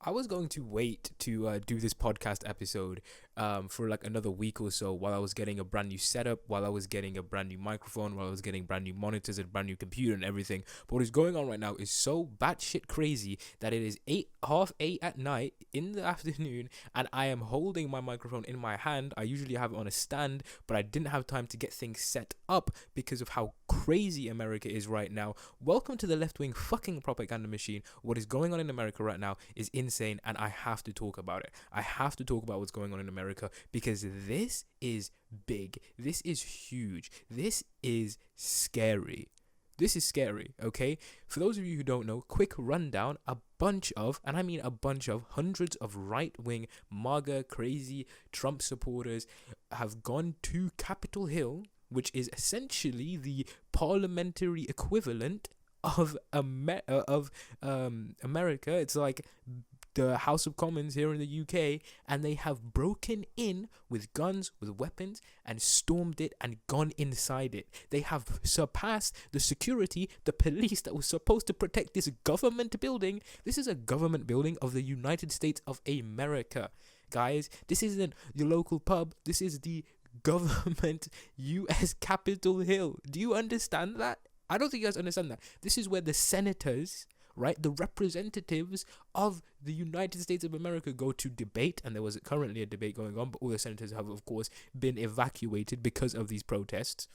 I was going to wait to do this podcast episode for like another week or so while I was getting a brand new setup, while I was getting a brand new microphone, while I was getting brand new monitors and brand new computer and everything. But what is going on right now is so batshit crazy that it is half eight at night in the afternoon, and I am holding my microphone in my hand. I usually have it on a stand, but I didn't have time to get things set up because of how crazy America is right now. Welcome to the left-wing fucking propaganda machine. What is going on in America right now is insane, and I have to talk about it. I have to talk about what's going on in America because this is big. This is huge. This is scary. This is scary, okay? For those of you who don't know, quick rundown, a bunch of, and I mean a bunch of, hundreds of right-wing, MAGA, crazy Trump supporters have gone to Capitol Hill, which is essentially the parliamentary equivalent of America. It's like the House of Commons here in the UK, and they have broken in with guns, with weapons, and stormed it and gone inside it. They have surpassed the security, the police that was supposed to protect this government building. This is a government building of the United States of America. Guys, this isn't your local pub. This is the government US Capitol Hill. Do you understand that? I don't think you guys understand that. This is where the senators, right, the representatives of the United States of America go to debate, and there was currently a debate going on, but all the senators have, of course, been evacuated because of these protests.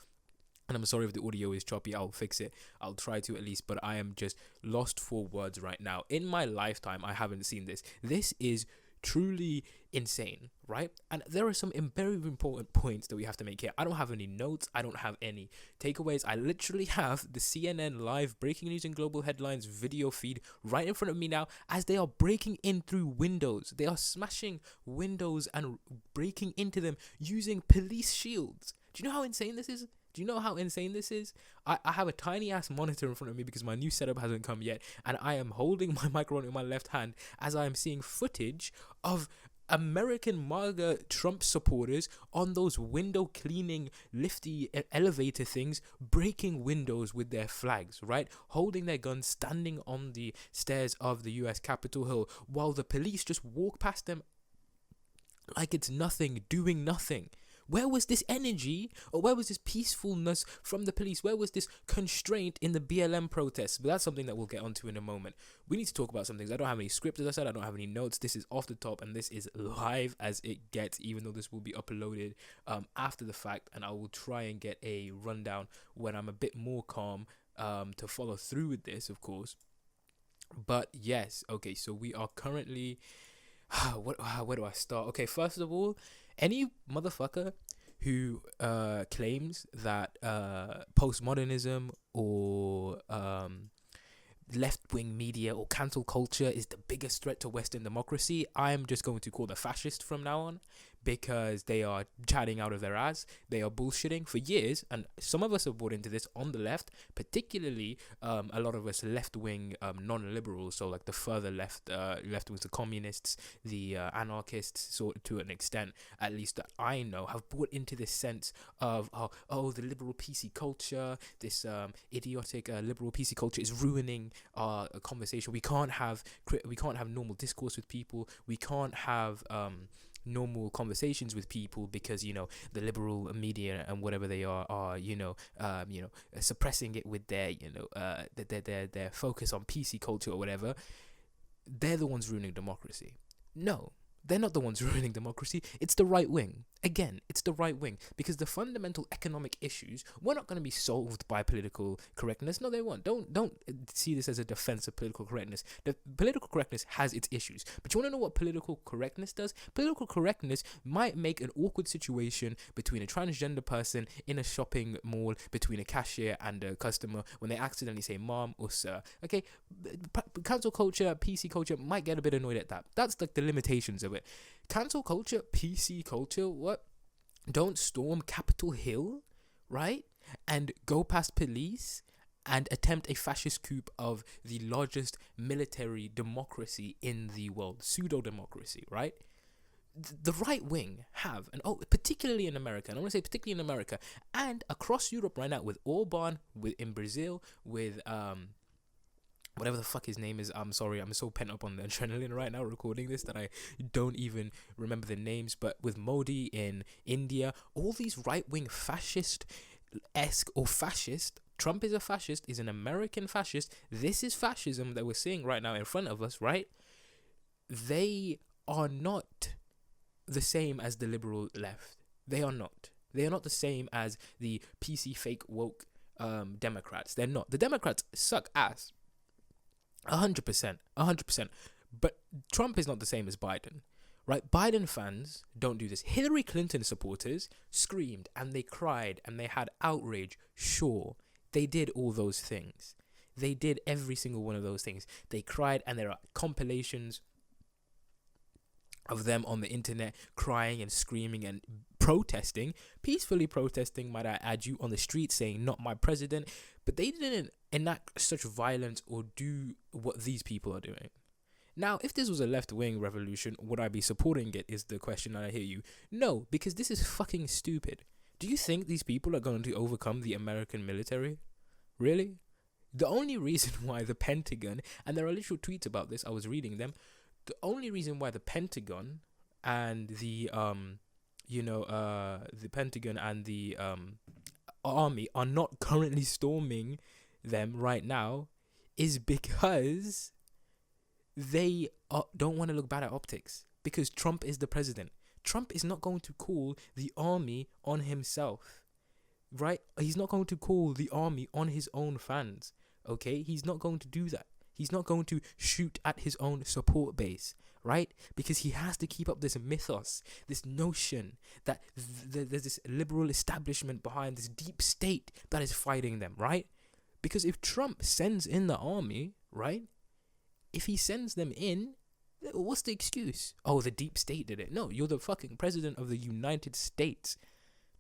And I'm sorry if the audio is choppy, I'll fix it. I'll try to at least, but I am just lost for words right now. In my lifetime, I haven't seen this. This is truly insane, right? And there are some very important points that we have to make here. I don't have any notes. I don't have any takeaways. I literally have the CNN live breaking news and global headlines video feed right in front of me now as they are breaking in through windows. They are smashing windows and breaking into them using police shields. Do you know how insane this is? Do you know how insane this is? I have a tiny ass monitor in front of me because my new setup hasn't come yet, and I am holding my microphone in my left hand as I am seeing footage of American MAGA Trump supporters on those window cleaning lefty elevator things, breaking windows with their flags, right? Holding their guns, standing on the stairs of the US Capitol Hill while the police just walk past them like it's nothing, doing nothing. Where was this energy, or where was this peacefulness from the police? Where was this constraint in the BLM protests? But that's something that we'll get onto in a moment. We need to talk about some things. I don't have any script, as I said. I don't have any notes. This is off the top, and this is live as it gets, even though this will be uploaded after the fact, and I will try and get a rundown when I'm a bit more calm to follow through with this, of course. But yes, okay, so we are currently... where do I start? Okay, first of all, any motherfucker who claims that postmodernism or left-wing media or cancel culture is the biggest threat to Western democracy, I'm just going to call them fascist from now on, because they are chatting out of their ass. They are bullshitting for years, and some of us have bought into this on the left, particularly a lot of us left-wing non-liberals, so like the further left-wings, the communists, the anarchists, sort to an extent, at least that I know, have bought into this sense of, the liberal PC culture, this idiotic liberal PC culture is ruining our conversation. We can't have normal discourse with people. We can't have normal conversations with people because the liberal media and whatever they are suppressing it with their their focus on PC culture or whatever. They're the ones ruining democracy. No, they're not the ones ruining democracy. It's the right wing. Again, it's the right wing, because the fundamental economic issues were not going to be solved by political correctness. No, they won't. Don't see this as a defense of political correctness. The political correctness has its issues, but you want to know what political correctness does? Political correctness might make an awkward situation between a transgender person in a shopping mall, between a cashier and a customer, when they accidentally say mom or sir. Okay, cancel culture, PC culture might get a bit annoyed at that. That's like the limitations of it. Cancel culture, PC culture, what? Don't storm Capitol Hill, right? And go past police and attempt a fascist coup of the largest military democracy in the world, pseudo-democracy, right? The right wing have, and particularly in America, and I want to say particularly in America, and across Europe right now, with Orban, in Brazil, with whatever the fuck his name is. I'm sorry, I'm so pent up on the adrenaline right now recording this that I don't even remember the names. But with Modi in India, all these right-wing fascist-esque or fascist, Trump is a fascist, is an American fascist. This is fascism that we're seeing right now in front of us, right? They are not the same as the liberal left. They are not. They are not the same as the PC fake woke Democrats. They're not. The Democrats suck ass. 100%. 100%. But Trump is not the same as Biden. Right? Biden fans don't do this. Hillary Clinton supporters screamed and they cried and they had outrage. Sure, they did all those things. They did every single one of those things. They cried, and there are compilations of them on the internet crying and screaming and protesting, peacefully protesting, might I add you, on the street saying, "Not my president." But they didn't enact such violence or do what these people are doing. Now, if this was a left-wing revolution, would I be supporting it, is the question that I hear you. No, because this is fucking stupid. Do you think these people are going to overcome the American military? Really? The only reason why the Pentagon, and there are literal tweets about this, I was reading them, the only reason why the Pentagon and the Pentagon and the army are not currently storming them right now is because they don't want to look bad at optics, because Trump is the president. Trump is not going to call the army on himself, right? He's not going to call the army on his own fans, okay? He's not going to do that. He's not going to shoot at his own support base, right? Because he has to keep up this mythos, this notion that there's this liberal establishment behind this deep state that is fighting them, right? Because if Trump sends in the army, right? If he sends them in, what's the excuse? Oh, the deep state did it. No, you're the fucking president of the United States.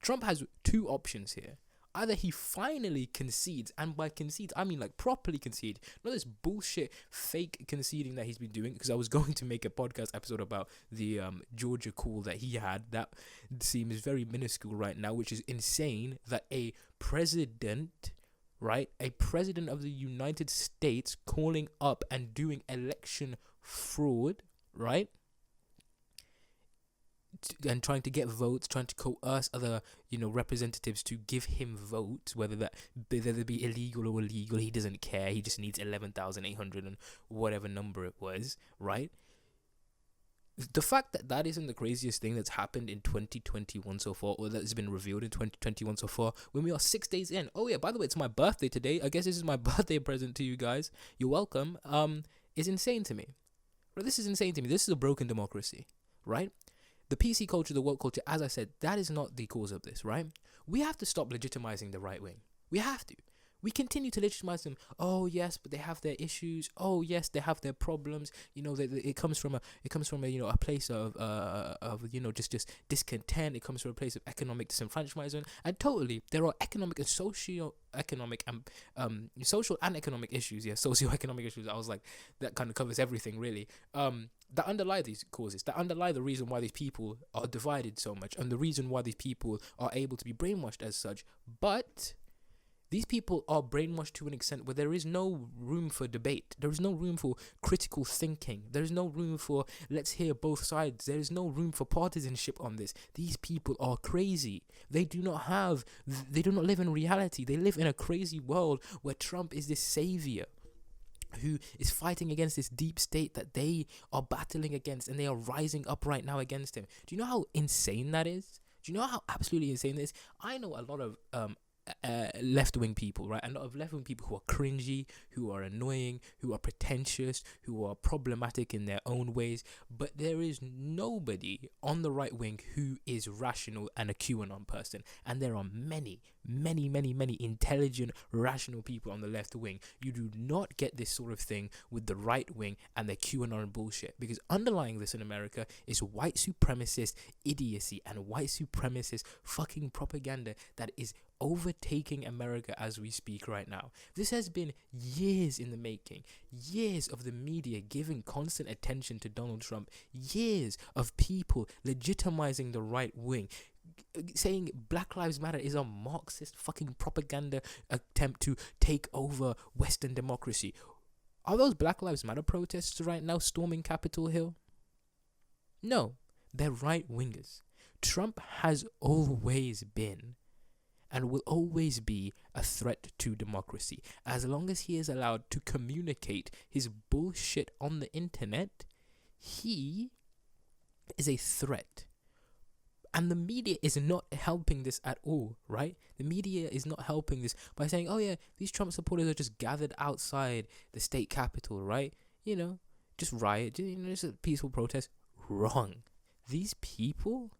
Trump has two options here. Either he finally concedes, and by concedes, I mean like properly concede, not this bullshit fake conceding that he's been doing, because I was going to make a podcast episode about the Georgia call that he had. That seems very minuscule right now, which is insane that a president, right, a president of the United States calling up and doing election fraud, right, and trying to get votes, trying to coerce other, representatives to give him votes, whether they be illegal or legal, he doesn't care. He just needs 11,800 and whatever number it was, right? The fact that that isn't the craziest thing that's happened in 2021 so far, or that has been revealed in 2021 so far, when we are 6 days in. Oh yeah, by the way, it's my birthday today. I guess this is my birthday present to you guys. You're welcome. Is insane to me. Right, this is insane to me. This is a broken democracy, right? The PC culture, the woke culture, as I said, that is not the cause of this, right? We have to stop legitimizing the right wing. We have to. We continue to legitimize them. Oh yes, but they have their issues. Oh yes, they have their problems. It comes from a place of just discontent. It comes from a place of economic disenfranchisement. And totally, there are economic and socio-economic and social and economic issues. Yeah, socio-economic issues. I was like, that kind of covers everything really. That underlie these causes. That underlie the reason why these people are divided so much, and the reason why these people are able to be brainwashed as such. But these people are brainwashed to an extent where there is no room for debate. There is no room for critical thinking. There is no room for let's hear both sides. There is no room for partisanship on this. These people are crazy. They do not live in reality. They live in a crazy world where Trump is this savior who is fighting against this deep state that they are battling against, and they are rising up right now against him. Do you know how insane that is? Do you know how absolutely insane this is? I know a lot of left-wing people, right? A lot of left-wing people who are cringy, who are annoying, who are pretentious, who are problematic in their own ways, but there is nobody on the right wing who is rational and a QAnon person, and there are many intelligent, rational people on the left wing. You do not get this sort of thing with the right wing and the QAnon bullshit, because underlying this in America is white supremacist idiocy and white supremacist fucking propaganda that is overtaking America as we speak right now. This has been years in the making, years of the media giving constant attention to Donald Trump, years of people legitimizing the right wing, saying Black Lives Matter is a Marxist fucking propaganda attempt to take over Western democracy. Are those Black Lives Matter protests right now storming Capitol Hill? No, they're right wingers. Trump has always been and will always be a threat to democracy. As long as he is allowed to communicate his bullshit on the internet, he is a threat. And the media is not helping this at all, right? The media is not helping this by saying, oh yeah, these Trump supporters are just gathered outside the state capitol, right? Just riot, just a peaceful protest. Wrong. These people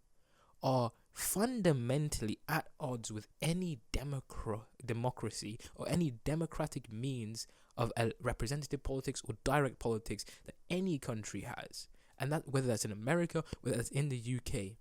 are fundamentally at odds with any democracy or any democratic means of representative politics or direct politics that any country has. And that, whether that's in America, whether that's in the UK.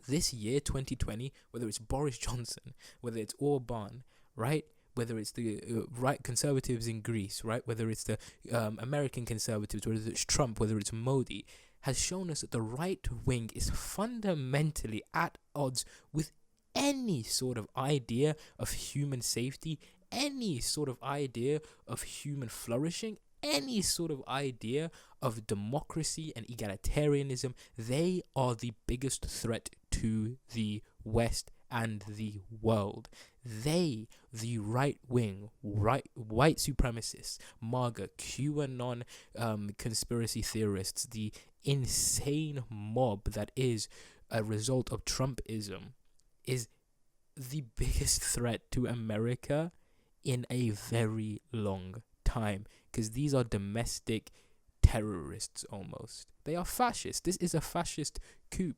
This year, 2020, whether it's Boris Johnson, whether it's Orban, right? Whether it's the right conservatives in Greece, right? Whether it's the American conservatives, whether it's Trump, whether it's Modi, has shown us that the right wing is fundamentally at odds with any sort of idea of human safety, any sort of idea of human flourishing, any sort of idea of democracy and egalitarianism. They are the biggest threat to the West and the world. They, the right wing, white supremacists, MAGA, QAnon conspiracy theorists, the insane mob that is a result of Trumpism, is the biggest threat to America in a very long time, because these are domestic terrorists almost. They are fascists. This is a fascist coup.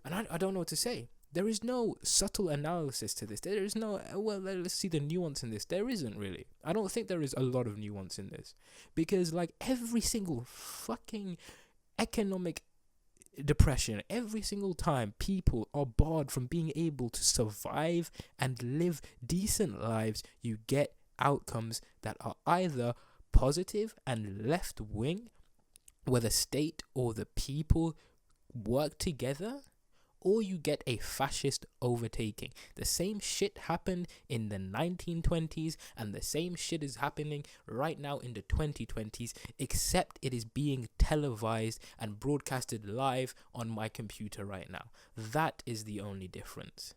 And I don't know what to say. There is no subtle analysis to this. There is no, well, let's see the nuance in this. There isn't really. I don't think there is a lot of nuance in this. Because like every single fucking economic depression, every single time people are barred from being able to survive and live decent lives, you get outcomes that are either positive and left wing, where the state or the people work together, or you get a fascist overtaking. The same shit happened in the 1920s, and the same shit is happening right now in the 2020s, except it is being televised and broadcasted live on my computer right now. That is the only difference.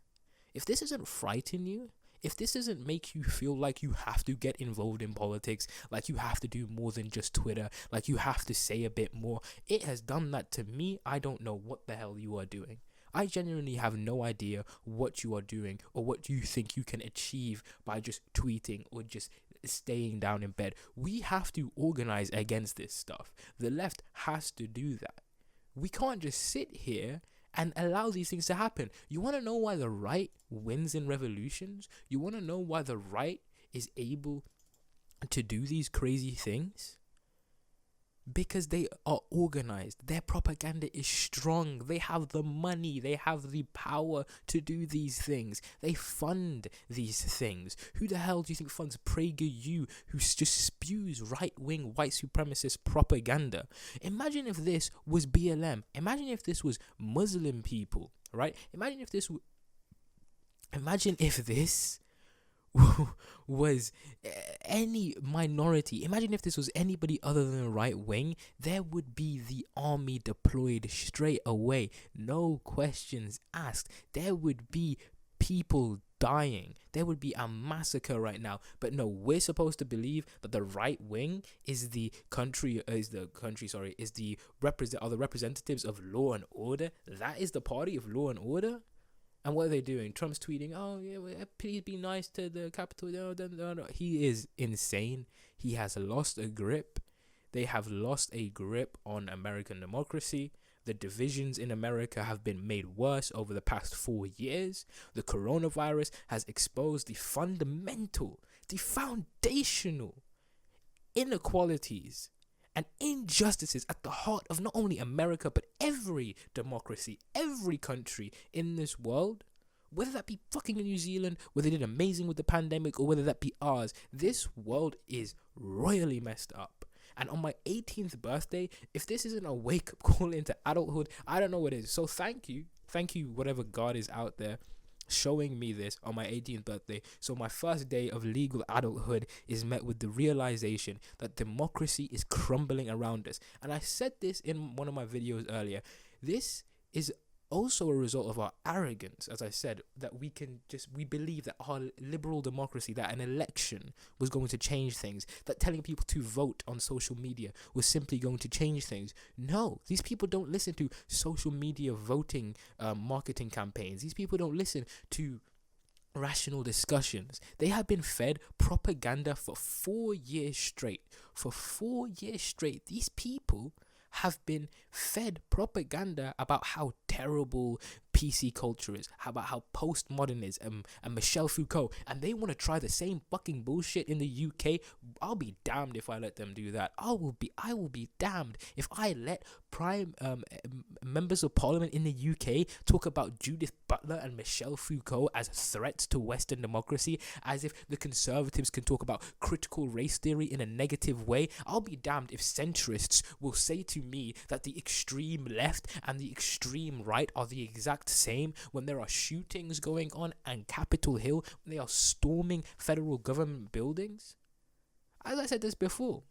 If this doesn't frighten you, if this doesn't make you feel like you have to get involved in politics, like you have to do more than just Twitter, like you have to say a bit more, it has done that to me. I don't know what the hell you are doing. I genuinely have no idea what you are doing or what you think you can achieve by just tweeting or just staying down in bed. We have to organize against this stuff. The left has to do that. We can't just sit here and allow these things to happen. You want to know why the right wins in revolutions? You want to know why the right is able to do these crazy things? Because they are organized. Their propaganda is strong. They have the money. They have the power to do these things. They fund these things. Who the hell do you think funds PragerU, who just spews right-wing white supremacist propaganda? Imagine if this was BLM. Imagine if this was Muslim people, right? Imagine if this was any minority. Imagine if this was anybody other than the right wing. There would be the army deployed straight away, no questions asked. There would be people dying. There would be a massacre right now. But no, we're supposed to believe that the right wing is the representatives of law and order. That is the party of law and order. And what are they doing? Trump's tweeting, oh, yeah, please be nice to the Capitol. No. He is insane. He has lost a grip. They have lost a grip on American democracy. The divisions in America have been made worse over the past 4 years. The coronavirus has exposed the foundational inequalities and injustices at the heart of not only America, but every democracy, every country in this world. Whether that be fucking New Zealand, whether they did amazing with the pandemic, or whether that be ours, this world is royally messed up. And on my 18th birthday, if this isn't a wake-up call into adulthood, I don't know what is. So thank you, whatever God is out there, showing me this on my 18th birthday. So my first day of legal adulthood is met with the realization that democracy is crumbling around us. And I said this in one of my videos earlier. This is also a result of our arrogance, as I said, that we believe that our liberal democracy, that an election was going to change things, that telling people to vote on social media was simply going to change things. No, these people don't listen to social media voting marketing campaigns. These people don't listen to rational discussions. They have been fed propaganda for 4 years straight. For 4 years straight, these people have been fed propaganda about how terrible PC culture is, about how postmodern is, and Michel Foucault, and they want to try the same fucking bullshit in the UK. I'll be damned if I let them do that. I will be damned if I let prime members of parliament in the UK talk about Judith Butler and Michel Foucault as threats to Western democracy, as if the conservatives can talk about critical race theory in a negative way. I'll be damned if centrists will say to me that the extreme left and the extreme right are the exact same when there are shootings going on and Capitol Hill, when they are storming federal government buildings. As I said this before,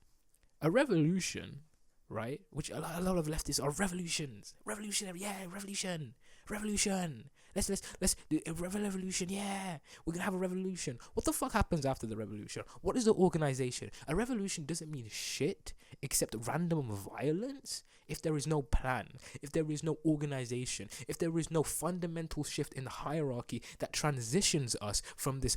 a revolution, right, which a lot of leftists are revolutionary, yeah, revolution. Let's do a revolution, yeah. We're gonna have a revolution. What the fuck happens after the revolution? What is the organization? A revolution doesn't mean shit except random violence. If there is no plan, if there is no organization, if there is no fundamental shift in the hierarchy that transitions us from this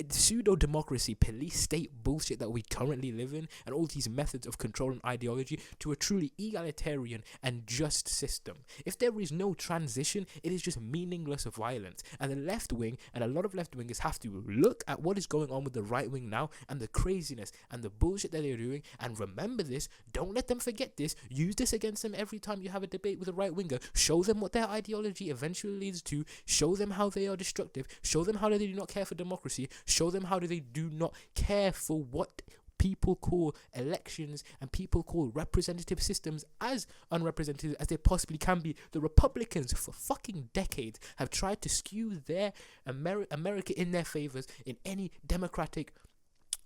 pseudo-democracy, police state bullshit that we currently live in, and all these methods of control and ideology, to a truly egalitarian and just system. If there is no transition, it is just meaningless violence. And the left wing, and a lot of left wingers, have to look at what is going on with the right wing now, and the craziness and the bullshit that they're doing, and remember this. Don't let them forget this. Use this against them every time you have a debate with a right winger. Show them what their ideology eventually leads to. Show them how they are destructive. Show them how they do not care for democracy. Show them how they do not care for what people call elections and people call representative systems as unrepresentative as they possibly can be. The Republicans for fucking decades have tried to skew their America in their favors in any democratic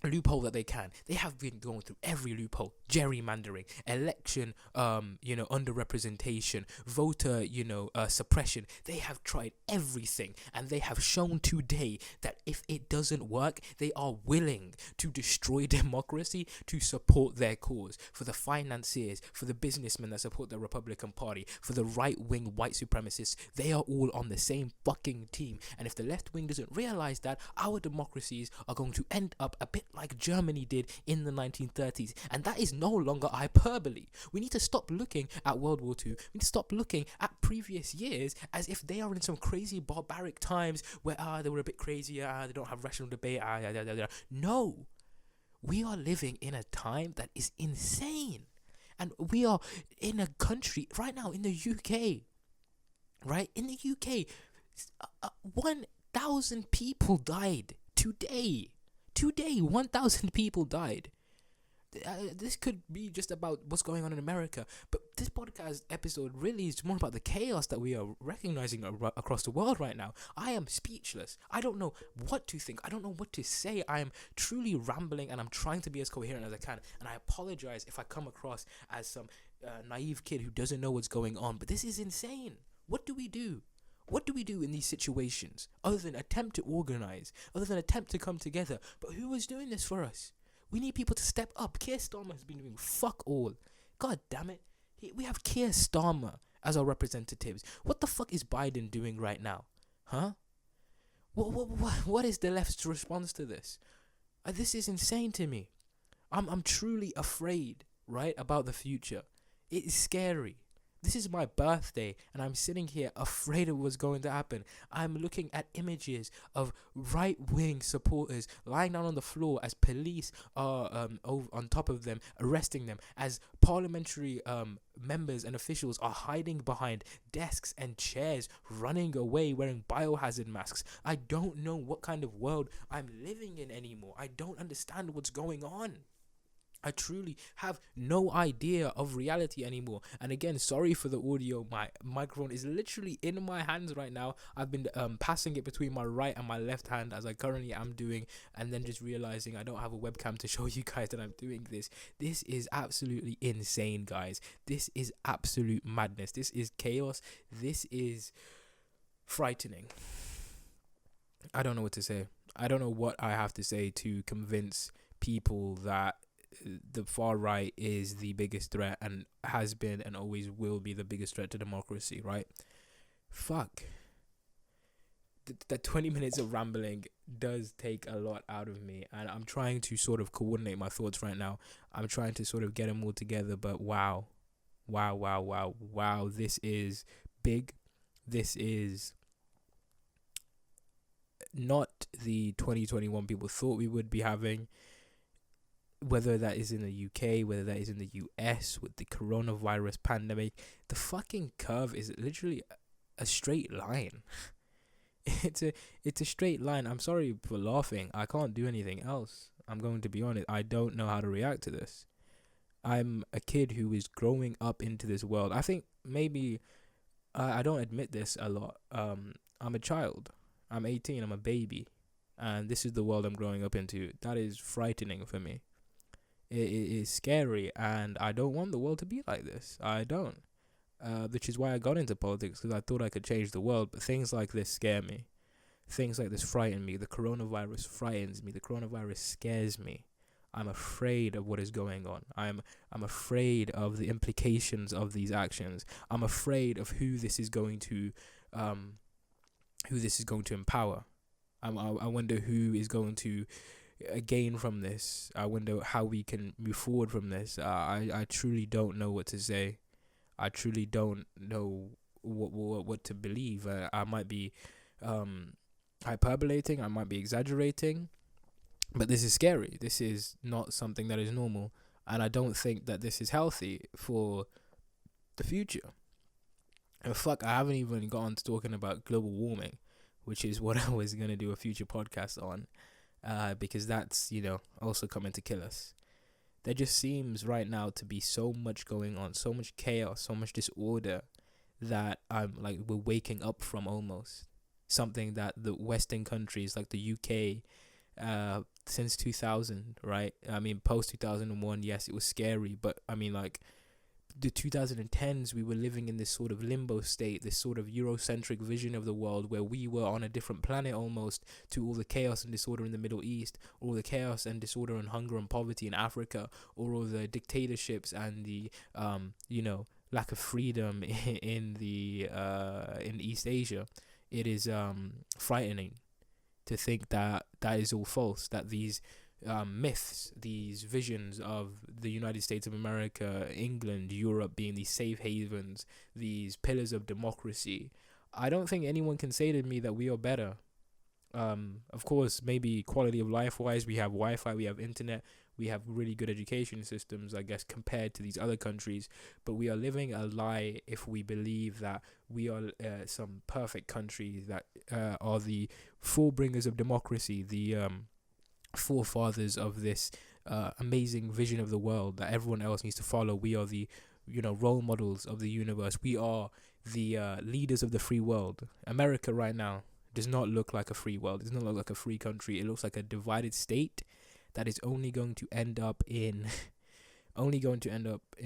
loophole that they can. They have been going through every loophole: gerrymandering, election underrepresentation, voter suppression. They have tried everything, and they have shown today that if it doesn't work, they are willing to destroy democracy to support their cause. For the financiers, for the businessmen that support the Republican Party, for the right-wing white supremacists, they are all on the same fucking team. And if the left wing doesn't realize that, our democracies are going to end up a bit like Germany did in the 1930s, and that is no longer hyperbole. We need to stop looking at World War II. We need to stop looking at previous years as if they are in some crazy barbaric times where they were a bit crazy, they don't have rational debate. No, we are living in a time that is insane, and we are in a country right now in the UK. Right in the UK, 1,000 people died today. Today, 1,000 people died. This could be just about what's going on in America, but this podcast episode really is more about the chaos that we are recognizing across the world right now. I am speechless. I don't know what to think. I don't know what to say. I am truly rambling, and I'm trying to be as coherent as I can, and I apologize if I come across as some naive kid who doesn't know what's going on, but this is insane. What do we do? What do we do in these situations other than attempt to organize, other than attempt to come together? But who is doing this for us? We need people to step up. Keir Starmer has been doing fuck all. God damn it. We have Keir Starmer as our representatives. What the fuck is Biden doing right now? Huh? What is the left's response to this? This is insane to me. I'm truly afraid, right, about the future. It is scary. This is my birthday, and I'm sitting here afraid of what's going to happen. I'm looking at images of right-wing supporters lying down on the floor as police are on top of them, arresting them, as parliamentary members and officials are hiding behind desks and chairs, running away wearing biohazard masks. I don't know what kind of world I'm living in anymore. I don't understand what's going on. I truly have no idea of reality anymore. And again, sorry for the audio. My microphone is literally in my hands right now. I've been passing it between my right and my left hand as I currently am doing, and then just realizing I don't have a webcam to show you guys that I'm doing this. This is absolutely insane, guys. This is absolute madness. This is chaos. This is frightening. I don't know what to say. I don't know what I have to say to convince people that the far right is the biggest threat and has been and always will be the biggest threat to democracy, right? Fuck. That 20 minutes of rambling does take a lot out of me, and I'm trying to sort of coordinate my thoughts right now. I'm trying to sort of get them all together, but wow. This is big. This is not the 2021 people thought we would be having. Whether that is in the UK, whether that is in the US with the coronavirus pandemic, the fucking curve is literally a straight line. It's a straight line. I'm sorry for laughing. I can't do anything else. I'm going to be honest. I don't know how to react to this. I'm a kid who is growing up into this world. I think maybe I don't admit this a lot. I'm a child. I'm 18. I'm a baby. And this is the world I'm growing up into. That is frightening for me. It is scary, and I don't want the world to be like this. I don't. Which is why I got into politics, because I thought I could change the world. But things like this scare me. Things like this frighten me. The coronavirus frightens me. The coronavirus scares me. I'm afraid of what is going on. I'm afraid of the implications of these actions. I'm afraid of who this is going to empower. I wonder who is going to gain from this. I wonder how we can move forward from this. I truly don't know what to say. I truly don't know what to believe. I might be hyperbolating. I might be exaggerating. But this is scary. This is not something that is normal. And I don't think that this is healthy for the future. And fuck, I haven't even gotten to talking about global warming, which is what I was going to do a future podcast on. Because that's, also coming to kill us. There just seems right now to be so much going on, so much chaos, so much disorder that we're waking up from almost. Something that the Western countries like the UK, since 2000, right? I mean, post 2001, yes, it was scary, but I mean, the 2010s, we were living in this sort of limbo state, this sort of Eurocentric vision of the world where we were on a different planet almost to all the chaos and disorder in the Middle East, all the chaos and disorder and hunger and poverty in Africa, or all the dictatorships and the, lack of freedom in East Asia. It is frightening to think that is all false, that these myths, these visions of the United States of America, England, Europe being these safe havens, these pillars of democracy. I don't think anyone can say to me that we are better. Of course, maybe quality of life wise, we have Wi-Fi, we have internet, we have really good education systems, I guess, compared to these other countries. But we are living a lie if we believe that we are some perfect country that are the forebringers of democracy, the forefathers of this amazing vision of the world that everyone else needs to follow. We are the role models of the universe. We are the leaders of the free world. America right now does not look like a free world. It does not look like a free country. It looks like a divided state that is only going to end up in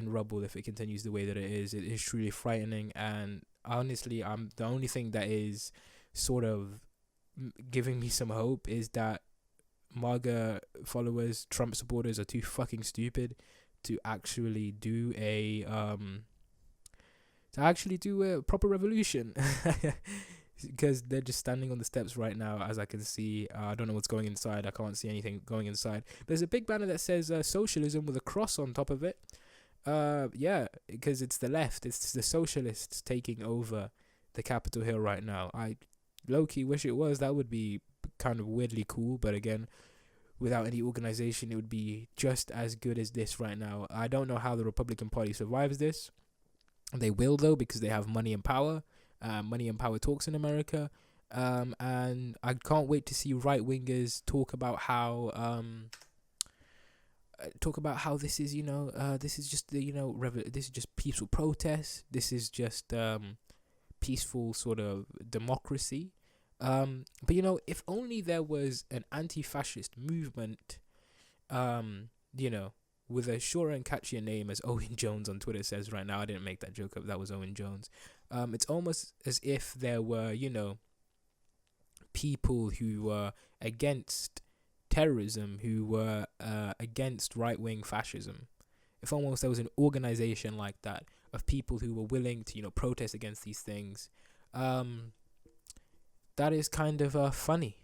rubble if it continues the way that it is. It is truly frightening, and honestly, the only thing that is sort of giving me some hope is that MAGA followers, Trump supporters, are too fucking stupid to actually do a proper revolution. Because they're just standing on the steps right now, as I can see. I don't know what's going inside. I can't see anything going inside. There's a big banner that says socialism with a cross on top of it. Because it's the left. It's the socialists taking over the Capitol Hill right now. I low-key wish it was. That would be kind of weirdly cool. But again, without any organization, it would be just as good as this right now. I don't know how the Republican Party survives this. They will, though, because they have money and power. Money and power talks in America, and I can't wait to see right-wingers talk about how talk about how this is, this is just the, this is just peaceful protest. This is just peaceful sort of democracy. But if only there was an anti-fascist movement, you know, with a shorter and catchier name, as Owen Jones on Twitter says right now. I didn't make that joke up. That was Owen Jones. It's almost as if there were, people who were against terrorism, who were against right-wing fascism. If almost there was an organization like that of people who were willing to, protest against these things. That is kind of funny.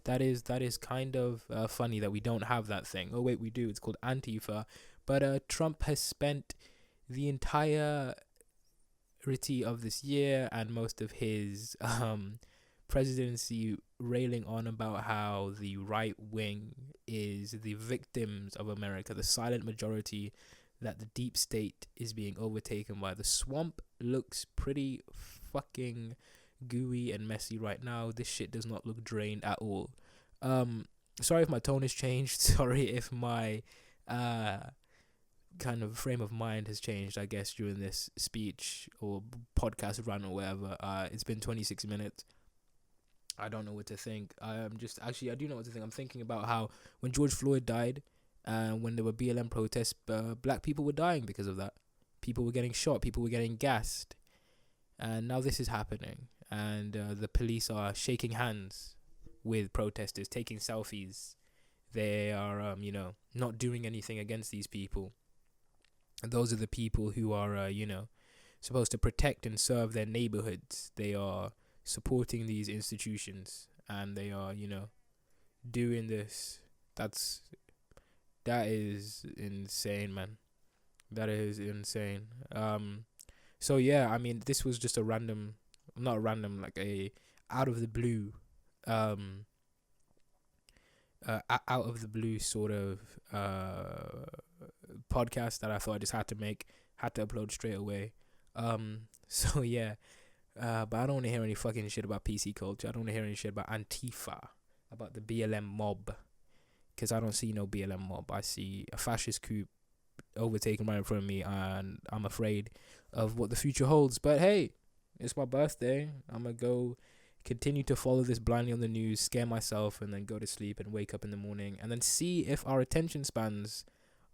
That is kind of funny that we don't have that thing. Oh wait, we do. It's called Antifa. But Trump has spent the entirety of this year and most of his presidency railing on about how the right wing is the victims of America, the silent majority, that the deep state is being overtaken by. The swamp looks pretty fucking gooey and messy right now. This shit does not look drained at all. Sorry if my tone has changed. Sorry if my kind of frame of mind has changed, I guess, during this speech or podcast run or whatever. It's been 26 minutes. I don't know what to think. I do know what to think. I'm thinking about how when George Floyd died, when there were BLM protests, black people were dying because of that. People were getting shot. People were getting gassed. And now this is happening. And the police are shaking hands with protesters, taking selfies. They are, not doing anything against these people. And those are the people who are, supposed to protect and serve their neighborhoods. They are supporting these institutions, and they are, doing this. That is insane, man. That is insane. So yeah, I mean, this was just not a random, like a out of the blue, out of the blue sort of podcast that I thought I just had to upload straight away. So yeah. But I don't want to hear any fucking shit about PC culture. I don't want to hear any shit about Antifa, about the BLM mob, because I don't see no BLM mob. I see a fascist coup overtaken right in front of me, and I'm afraid of what the future holds. But hey, it's my birthday. I'm going to go continue to follow this blindly on the news, scare myself, and then go to sleep and wake up in the morning, and then see if our attention spans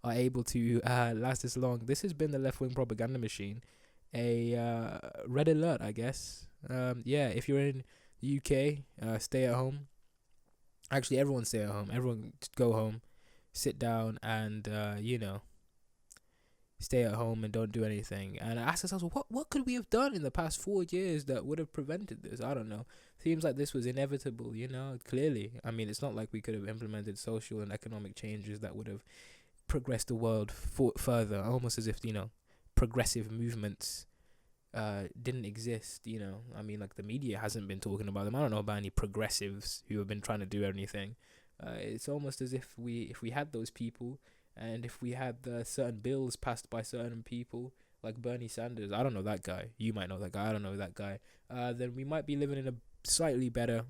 are able to last this long. This has been the left-wing propaganda machine. A red alert, I guess. Yeah, if you're in the UK, stay at home. Actually, everyone stay at home. Everyone go home, sit down, and stay at home and don't do anything. And I asked ourselves, what could we have done in the past 4 years that would have prevented this? I don't know. Seems like this was inevitable, clearly. I mean, it's not like we could have implemented social and economic changes that would have progressed the world further, almost as if, progressive movements didn't exist. I mean, like, the media hasn't been talking about them. I don't know about any progressives who have been trying to do anything. It's almost as if we had those people, and if we had certain bills passed by certain people like Bernie Sanders, I don't know that guy, you might know that guy, I don't know that guy, then we might be living in a slightly better,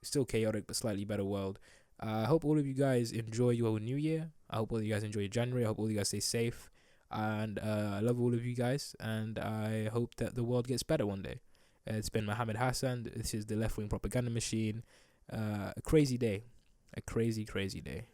still chaotic but slightly better world. I hope all of you guys enjoy your new year. I hope all of you guys enjoy your January. I hope all of you guys stay safe. And I love all of you guys, and I hope that the world gets better one day. It's been Mohammed Hassan. This is the left-wing propaganda machine. A crazy day. A crazy, crazy day.